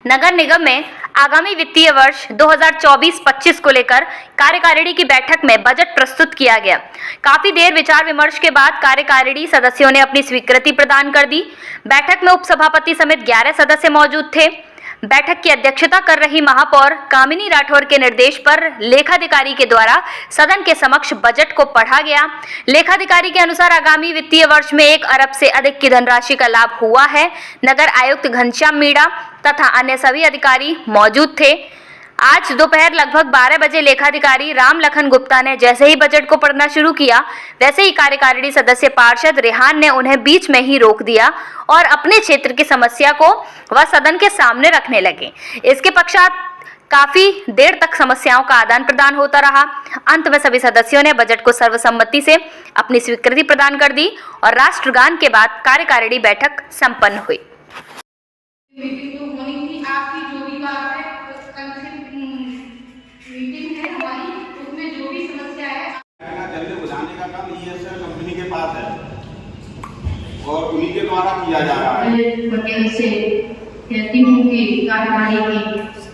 नगर निगम में आगामी वित्तीय वर्ष 2024-25 को लेकर कार्यकारिणी की बैठक में बजट प्रस्तुत किया गया। काफी देर विचार विमर्श के बाद कार्यकारिणी सदस्यों ने अपनी स्वीकृति प्रदान कर दी। बैठक में उपसभापति समेत 11 सदस्य मौजूद थे। बैठक की अध्यक्षता कर रही महापौर कामिनी राठौर के निर्देश पर लेखाधिकारी के द्वारा सदन के समक्ष बजट को पढ़ा गया। लेखाधिकारी के अनुसार आगामी वित्तीय वर्ष में 1 अरब से अधिक की धनराशि का लाभ हुआ है। नगर आयुक्त घनश्याम मीणा तथा अन्य सभी अधिकारी मौजूद थे। आज दोपहर लगभग 12 बजे लेखाधिकारी राम लखन गुप्ता ने जैसे ही बजट को पढ़ना शुरू किया, वैसे ही कार्यकारिणी सदस्य पार्षद रेहान ने उन्हें बीच में ही रोक दिया और अपने क्षेत्र की समस्या को वह सदन के सामने रखने लगे। इसके पश्चात काफी देर तक समस्याओं का आदान प्रदान होता रहा। अंत में सभी सदस्यों ने बजट को सर्वसम्मति से अपनी स्वीकृति प्रदान कर दी और राष्ट्रगान के बाद कार्यकारिणी बैठक संपन्न हुई। मीटिंग तो होनी थी, आपकी जो भी बात है मीटिंग है हमारी, उसमें जो भी समस्या है जल्दी बुझाने का काम ईएसएल कंपनी के पास है और उन्हीं के द्वारा किया जा रहा है। वकील से कहती हूँ कि कार्यकारिणी की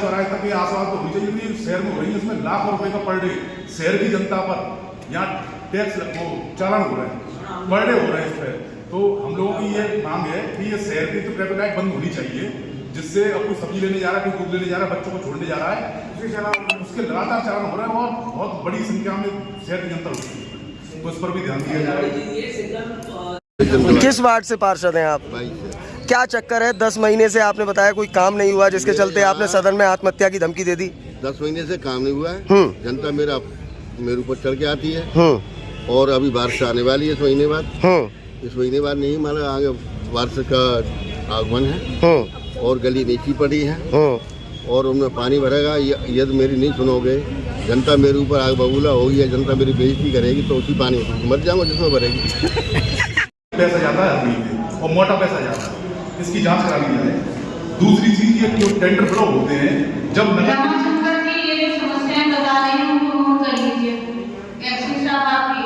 चौराहे तक ये आसपास तो होनी चाहिए। शहर में हो रही है, इसमें लाखों रुपए का पर डे शहर की जनता पर यहाँ टैक्स वो चालान हो रहे हैं, पर डे हो रहे हैं इस पर। तो हम लोगों की ये मांग है कि ये शहर की तो ट्रैफिक लाइट बंद होनी चाहिए, जिससे अब कोई सब्जी लेने जा रहा है, कोई दूध लेने जा रहा है, बच्चों को छोड़ने जा रहा है, उसके लगातार चालान हो रहा है और बहुत बड़ी संख्या में शहर की जनता होती है। तो इस पर भी ध्यान दिया जाए। किस वार्ड से पार्षद हैं आप? क्या चक्कर है? 10 महीने से आपने बताया कोई काम नहीं हुआ, जिसके चलते आपने सदन में आत्महत्या की धमकी दे दी। 10 महीने से काम नहीं हुआ है। जनता मेरे ऊपर चढ़ के आती है और अभी बारिश आने वाली है इस महीने बाद। इस महीने बाद नहीं, मतलब आगे बारिश का आगमन है और गली नीची पड़ी है और उनमें पानी भरेगा। यदि मेरी नहीं सुनोगे, जनता मेरे ऊपर आग बबूला होगी या जनता मेरी बेइज्जती करेगी तो उसी पानी मर जाऊंगा जिसमें भरेगी। पैसा जाता है और मोटा पैसा जाता है, इसकी जांच करा ली जाए। दूसरी चीज ये जो टेंडर फ्लो होते हैं, जब नगर ये जो समस्याएं बता रहे हैं उनको नोट कर लीजिए। एक्शन साहब आपकी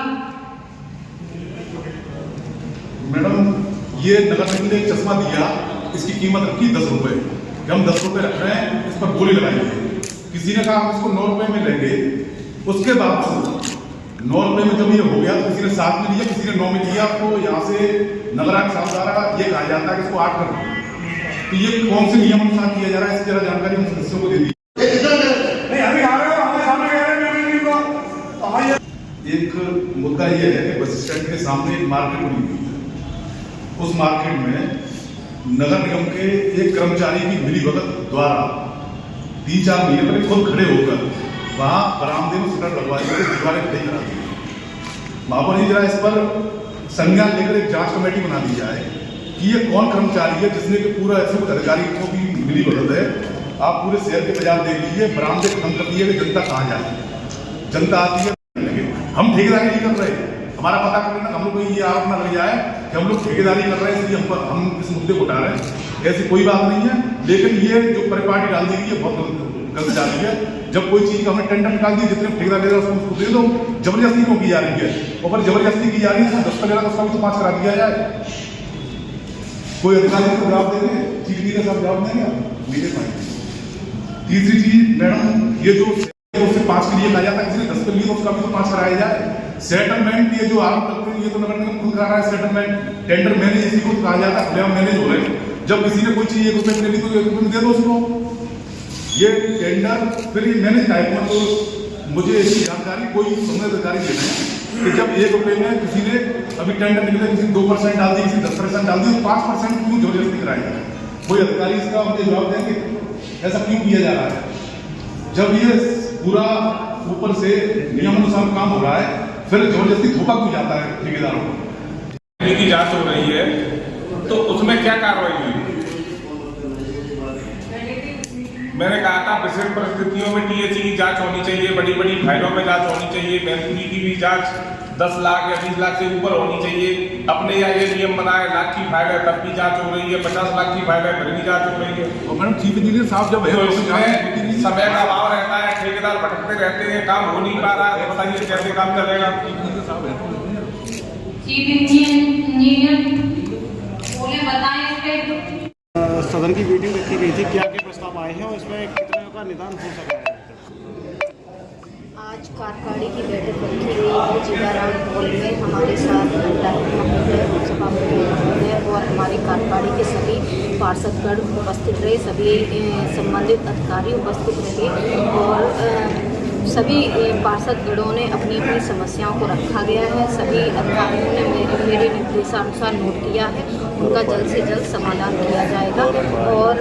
मैडम, ये नगर निगम ने एक चश्मा दिया, इसकी कीमत रखी 10 रुपए। हम 10 रुपए रख रहे हैं, इस पर बोली लगाई। किसी ने कहा हम इसको 9 रुपए में लेंगे। उसके बाद 9 रुपए में जब ये हो गया तो किसी ने 7 में लिया, किसी ने 9 में लिया। तो यहाँ से नगरायक साहब द्वारा ये कहा जाता है कि इसको 8 कर दो। तो ये कौन से नियम अनुसार किया जा रहा है, इसकी जरा जानकारी हम सदस्यों को दे दी। एक मुद्दा ये है कि बस स्टैंड के सामने एक मार्केट बनी हुई है। उस मार्केट में नगर निगम के एक कर्मचारी की मिलीभगत द्वारा 3-4 महीने पहले खुद खड़े होकर वहां बरामदे में शटर लगवाई गई, दीवारें खड़ी करा दी। महापौर जी, जरा इस पर संज्ञान लेकर एक जांच कमेटी बना दी जाए कि ये कौन कर्मचारी है जिसने कि पूरा ऐसे कुछ अधिकारी को भी मिली भगत है। आप पूरे शहर के बाजार देख लीजिए, बरामदे खत्म कर दिए कि जनता कहाँ जाए। जनता आती है, हम ठेकेदारी नहीं कर रहे। हमारा पता कर लेना, हम लोग को ये आरोप ना लग जाए कि हम लोग ठेकेदारी कर रहे हैं इसलिए हम इस मुद्दे को उठा रहे हैं। ऐसी कोई बात नहीं है। लेकिन ये जो परिपाटी डाल दी गई है बहुत गलत डाली है। जब कोई चीज का हमने टेंडर निकाल दी, जितने ठेकेदार ले रहा है उसको दे दो। जबरदस्ती क्यों की जा रही है? और पर जबरदस्ती की जा रही है, 10 का लेना उसका भी तो 5 करा दिया जाए। कोई अधिकारी को जवाब देंगे, चीफ इंजीनियर साहब जवाब देंगे। तीसरी चीज मैडम, ये जो उससे 5 के लिए कहा जाता है, किसी ने 10 के लिए तो उसका भी तो 5 कराया जाए। सेटलमेंट ये जो आरोप करते हैं, ये तो नगर निगम खुद करा रहा है। सेटलमेंट टेंडर मैनेज इसी को कहा जाता है, खुलेआम मैनेज हो रहे हैं। जब किसी ने कोई चीज 1 रुपए में ली तो 1 रुपए में दे दो उसको। ये टेंडर फिर ये मैनेज टाइप में, तो मुझे इसकी जानकारी कोई समझ अधिकारी दे रहे हैं कि जब 1 रुपए में किसी ने अभी टेंडर निकले, किसी 2% डाल दी, किसी 10% डाल दी, 5% क्यों जबरदस्ती कराया जाए? कोई अधिकारी इसका मुझे जवाब देंगे, ऐसा क्यों किया जा रहा है? जब ये पूरा ऊपर से नियम अनुसार काम हो रहा है, फिर जबरदस्ती धोखा क्यों जाता है ठेकेदारों को? की जांच हो रही है, तो उसमें क्या कार्रवाई हुई? मैंने कहा था विशेष परिस्थितियों में टीएचई की जांच होनी चाहिए, बड़ी बड़ी फाइलों में जांच होनी चाहिए, मैनपुरी की भी जांच 10 लाख या 20 लाख से ऊपर होनी चाहिए। अपने यहाँ ये नियम बनाए, लाख की फाइल है तब भी जांच हो रही है, 50 लाख की फाइल है फिर भी जांच हो रही है। और मैडम चीफ इंजीनियर साहब जब है तो इसमें समय का अभाव रहता है, ठेकेदार भटकते रहते हैं, काम हो नहीं पा रहा है, तो बताइए कैसे काम चलेगा। चीफ इंजीनियर बोले बताएं इस पे। सदन की मीटिंग रखी गई थी, क्या क्या प्रस्ताव आए हैं और इसमें कितने का निदान हो सका है? आज कार्यकारिणी की बैठक रखी गई है जीवाराम हॉल में। हमारे साथ सभापति महोदय और हमारी कार्यकारिणी के सभी पार्षदगण उपस्थित रहे, सभी संबंधित अधिकारी उपस्थित रहे और सभी पार्षदगणों ने अपनी अपनी समस्याओं को रखा गया है। सभी अधिकारियों ने मेरे निर्देशानुसार नोट किया है, उनका जल्द से जल्द समाधान किया जाएगा और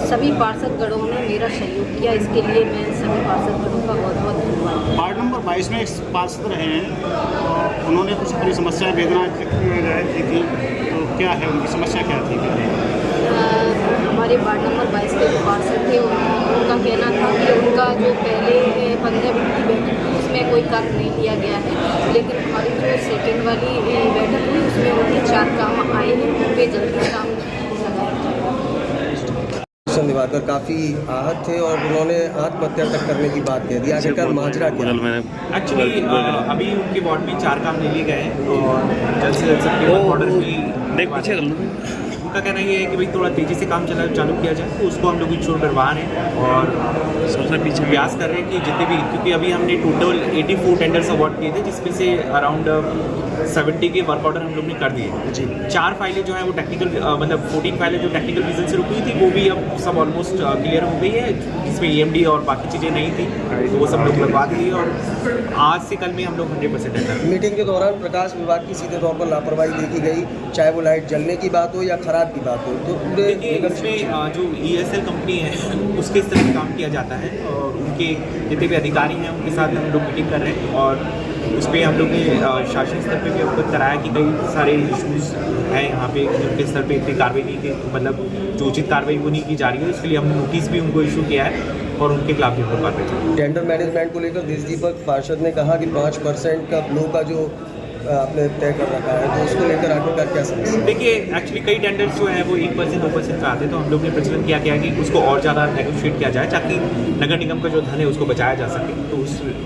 सभी पार्षदगणों ने मेरा सहयोग किया, इसके लिए मैं सभी पार्षदगणों का बहुत बहुत धन्यवाद। वार्ड नंबर 22 में एक पार्षद रहे हैं, उन्होंने कुछ अपनी समस्याएं वेदना दी थी, तो क्या है उनकी समस्या क्या थी? हमारे वार्ड नंबर 22 के जो पार्षद थे उनका कहना था कि उनका जो पहले 15 मिनट की बैठक थी उसमें कोई कार्य नहीं लिया गया है, लेकिन हमारी जो सेकेंड वाली बैठक हुई उसमें उनके 4 काम आए हैं, उन पर जल्दी काम लगाया जाएगा। दिवाकर काफ़ी आहत थे और उन्होंने आत्महत्या तक करने की बात कह दी। आखिरकार माजरा क्या? एक्चुअली अभी उनके वार्ड में 4 काम ले लिए गए हैं और जल्द से जल्द सबके ऑर्डर की उनका कहना ये है कि भाई थोड़ा तेज़ी से काम चालू किया जाए, तो उसको हम लोग इंश्योर करवा रहे हैं और सबसे पीछे प्रयास कर रहे हैं कि जितने भी, क्योंकि अभी हमने टोटल 84 टेंडर्स अवार्ड किए थे जिसमें से अराउंड 70 के वर्क ऑर्डर हम लोग ने कर दिए जी। 4 फाइलें जो है वो टेक्निकल मतलब 14 फाइलें जो टेक्निकल रीजन से रुकी थी वो भी अब सब ऑलमोस्ट क्लियर हो गई है, जिसमें EMD और बाकी चीज़ें नहीं थी तो वो सब लोग लगवा दिए और आज से कल में हम लोग 100% टेंडर। मीटिंग के दौरान प्रकाश विभाग की सीधे तौर पर लापरवाही देखी गई, चाहे वो लाइट जलने की बात हो या खराब की बात हो, तो पूरे इसमें जो ESL कंपनी है उसके इस तरह से काम किया जाता है और उनके जितने भी अधिकारी हैं उनके साथ हम लोग मीटिंग कर रहे हैं और उस पर हम लोग ने शासन स्तर पे भी अवगत कराया कि कई सारे इशूज़ हैं यहाँ पे, उनके स्तर पे इतनी कार्रवाई नहीं की, मतलब जो उचित कार्रवाई वो नहीं की जा रही है, इसके लिए हमने नोटिस भी उनको इशू किया है और उनके खिलाफ भी हम कार्रवाई। टेंडर मैनेजमेंट को लेकर देशदीपक पार्षद ने कहा कि 5% का फ्लो का जो आपने तय कर रखा है, तो उसको लेकर आखिरकार क्या समस्या? देखिए एक्चुअली कई टेंडर्स जो है वो 1% 2% का आते हैं, तो हम लोग ने प्रचलन किया गया कि उसको और ज़्यादा नेगोशिएट किया जाए ताकि नगर निगम का जो धन है उसको बचाया जा सके, तो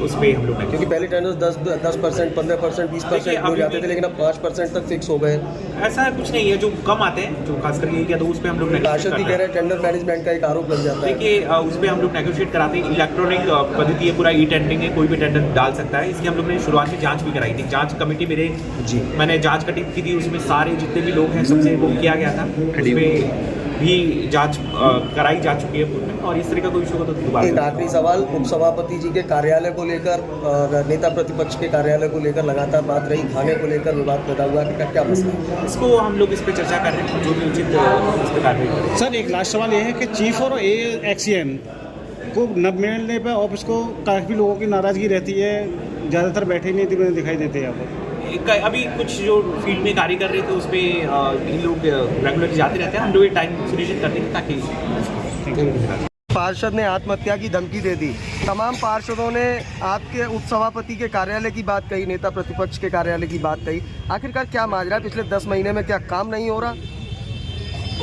उस पर हम लोग ने, क्योंकि पहले टेंडर्स 10%, 15%, 20% हो जाते थे, लेकिन अब 5% तक फिक्स हो गए। ऐसा कुछ नहीं है, जो कम आते हैं जो खास करके किया तो उस पर हम लोग पार्षद भी कह रहे हैं टेंडर मैनेजमेंट का एक आरोप लग जाता है। देखिए उस पर हम लोग नेगोशिएट कराते हैं, इलेक्ट्रॉनिक पद्धति है, पूरा टेंडरिंग है, कोई भी टेंडर डाल सकता है। इसकी हम लोग ने शुरुआत में जाँच भी कराई थी, जाँच कमेटी मेरे जी मैंने जांच कटिंग की थी, उसमें सारे जितने भी लोग हैं सबसे वो किया गया था, उसमें भी जांच कराई जा चुकी है पूर्ण, और इस तरह का कोई इशू हो तो दोबारा। एक आखिरी सवाल, उपसभापति जी के कार्यालय को लेकर और नेता प्रतिपक्ष के कार्यालय को लेकर लगातार बात रही, खाने को लेकर विवाद पैदा हुआ कि क्या मसला है? इसको हम लोग इस पर चर्चा कर रहे हैं, जो भी उचित इस पर कार्रवाई करें। सर एक लास्ट सवाल ये है कि चीफ और AXM को न मिलने पर ऑफिस को काफ़ी लोगों की नाराज़गी रहती है, ज़्यादातर बैठे नहीं दिखाई देते हैं यहाँ पर। अभी कुछ जो फील्ड में कार्य कर रहे थे उस पर इन लोग रेगुलरली जाते रहते हैं, हम लोग टाइम सुनिश्चित करते हैं ताकि। पार्षद ने आत्महत्या की धमकी दे दी, तमाम पार्षदों ने आपके उपसभापति के कार्यालय की बात कही, नेता प्रतिपक्ष के कार्यालय की बात कही, आखिरकार क्या माजरा? पिछले 10 महीने में क्या काम नहीं हो रहा?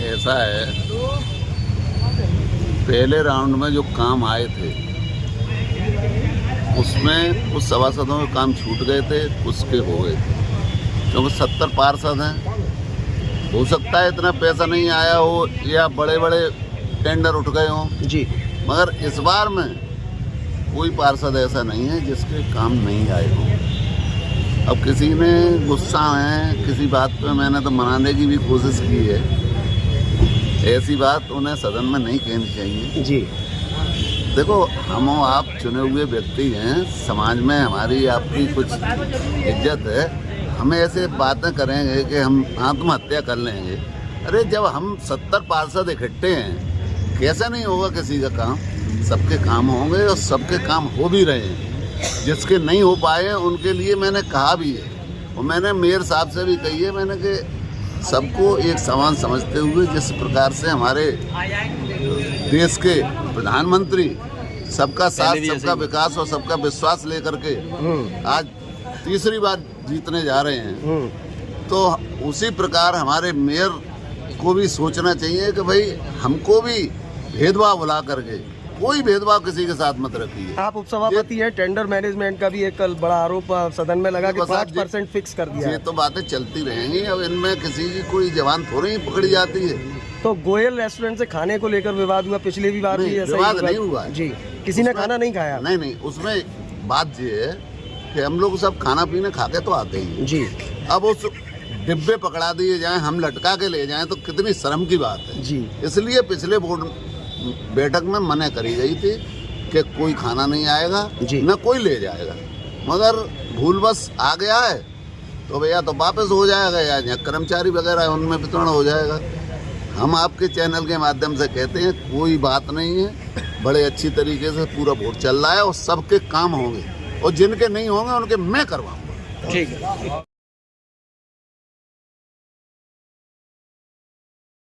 ऐसा है, पहले राउंड में जो काम आए थे उसमें कुछ सभासदों के काम छूट गए थे, कुछ के हो गए थे, क्योंकि 70 पार्षद हैं, हो सकता है इतना पैसा नहीं आया हो या बड़े बड़े टेंडर उठ गए हों जी, मगर इस बार में कोई पार्षद ऐसा नहीं है जिसके काम नहीं आए हों। अब किसी ने गुस्सा है किसी बात पे, मैंने तो मनाने की भी कोशिश की है, ऐसी बात उन्हें सदन में नहीं कहनी चाहिए जी। देखो हम आप चुने हुए व्यक्ति हैं, समाज में हमारी आपकी कुछ इज्जत है, हमें ऐसे बातें करेंगे कि हम आत्महत्या कर लेंगे। अरे जब हम 70 पार्षद इकट्ठे हैं, कैसा नहीं होगा किसी का काम? सबके काम होंगे और सबके काम हो भी रहे हैं, जिसके नहीं हो पाए उनके लिए मैंने कहा भी है और मैंने मेयर साहब से भी कही है, मैंने कि सबको एक समान समझते हुए जिस प्रकार से हमारे देश के प्रधानमंत्री सबका साथ सबका विकास और सबका विश्वास लेकर के आज तीसरी बार जीतने जा रहे हैं, तो उसी प्रकार हमारे मेयर को भी सोचना चाहिए कि भाई हमको भी भेदभाव भुला करके कोई भेदभाव किसी के साथ मत रखिए। आप उपसभापति हैं, टेंडर मैनेजमेंट का भी एक कल बड़ा आरोप सदन में लगा कि 5% फिक्स कर दिया ये है। तो बातें चलती रहेंगी, अब इनमें किसी की कोई जवान थोड़ी ही पकड़ी जाती है। तो गोयल रेस्टोरेंट से खाने को लेकर विवाद हुआ, पिछली भी बार भी ऐसा ही विवाद नहीं हुआ जी, किसी ने खाना नहीं खाया। नहीं, उसमें बात ये है कि हम लोग सब खाना पीने खा के तो आते ही जी। अब उस डिब्बे पकड़ा दिए जाएं, हम लटका के ले जाएं, तो कितनी शर्म की बात है जी। इसलिए पिछले बोर्ड बैठक में मना करी गई थी कि कोई खाना नहीं आएगा, न कोई ले जाएगा, मगर भूलवश आ गया है तो भैया तो वापस हो जाएगा, या कर्मचारी वगैरह है उनमें वितरण हो जाएगा। हम आपके चैनल के माध्यम से कहते हैं कोई बात नहीं है, बड़े अच्छी तरीके से पूरा वोट चल रहा है और सबके काम होंगे, और जिनके नहीं होंगे उनके मैं करवाऊंगा। ठीक है।